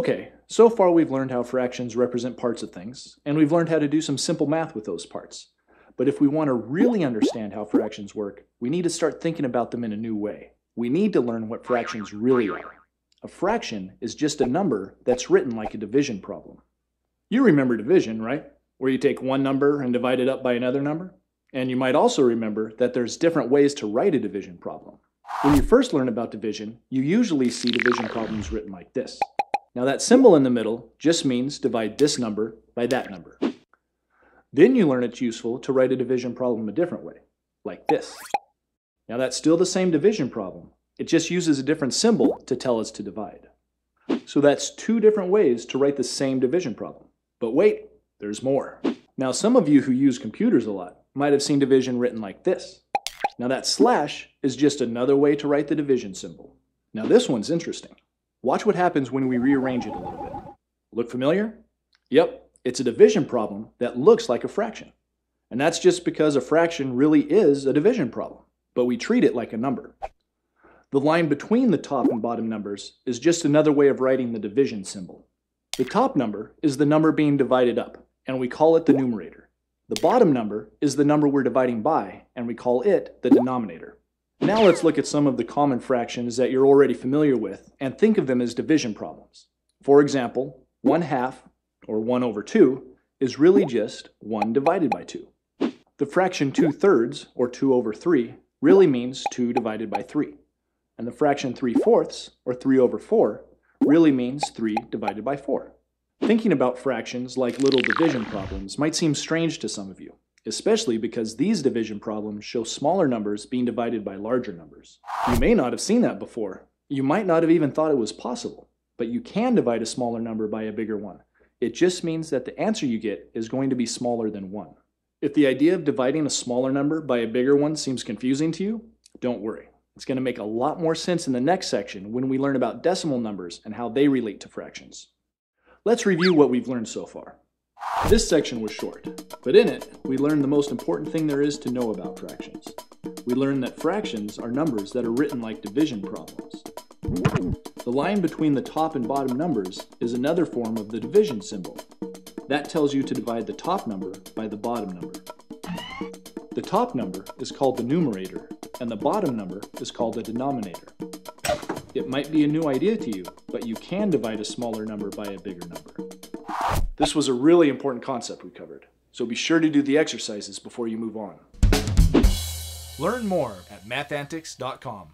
Okay, so far we've learned how fractions represent parts of things, and we've learned how to do some simple math with those parts. But if we want to really understand how fractions work, we need to start thinking about them in a new way. We need to learn what fractions really are. A fraction is just a number that's written like a division problem. You remember division, right? Where you take one number and divide it up by another number? And you might also remember that there's different ways to write a division problem. When you first learn about division, you usually see division problems written like this. Now that symbol in the middle just means divide this number by that number. Then you learn it's useful to write a division problem a different way, like this. Now that's still the same division problem. It just uses a different symbol to tell us to divide. So that's two different ways to write the same division problem. But wait, there's more. Now some of you who use computers a lot might have seen division written like this. Now that slash is just another way to write the division symbol. Now this one's interesting. Watch what happens when we rearrange it a little bit. Look familiar? Yep, it's a division problem that looks like a fraction. And that's just because a fraction really is a division problem, but we treat it like a number. The line between the top and bottom numbers is just another way of writing the division symbol. The top number is the number being divided up, and we call it the numerator. The bottom number is the number we're dividing by, and we call it the denominator. Now let's look at some of the common fractions that you're already familiar with and think of them as division problems. For example, 1/2, or 1/2, is really just 1 divided by 2. The fraction 2/3, or 2/3, really means 2 divided by 3. And the fraction 3/4, or 3/4, really means 3 divided by 4. Thinking about fractions like little division problems might seem strange to some of you, especially because these division problems show smaller numbers being divided by larger numbers. You may not have seen that before. You might not have even thought it was possible, but you can divide a smaller number by a bigger one. It just means that the answer you get is going to be smaller than 1. If the idea of dividing a smaller number by a bigger one seems confusing to you, don't worry. It's going to make a lot more sense in the next section when we learn about decimal numbers and how they relate to fractions. Let's review what we've learned so far. This section was short, but in it, we learned the most important thing there is to know about fractions. We learned that fractions are numbers that are written like division problems. The line between the top and bottom numbers is another form of the division symbol. That tells you to divide the top number by the bottom number. The top number is called the numerator, and the bottom number is called the denominator. It might be a new idea to you, but you can divide a smaller number by a bigger number. This was a really important concept we covered, so be sure to do the exercises before you move on. Learn more at mathantics.com.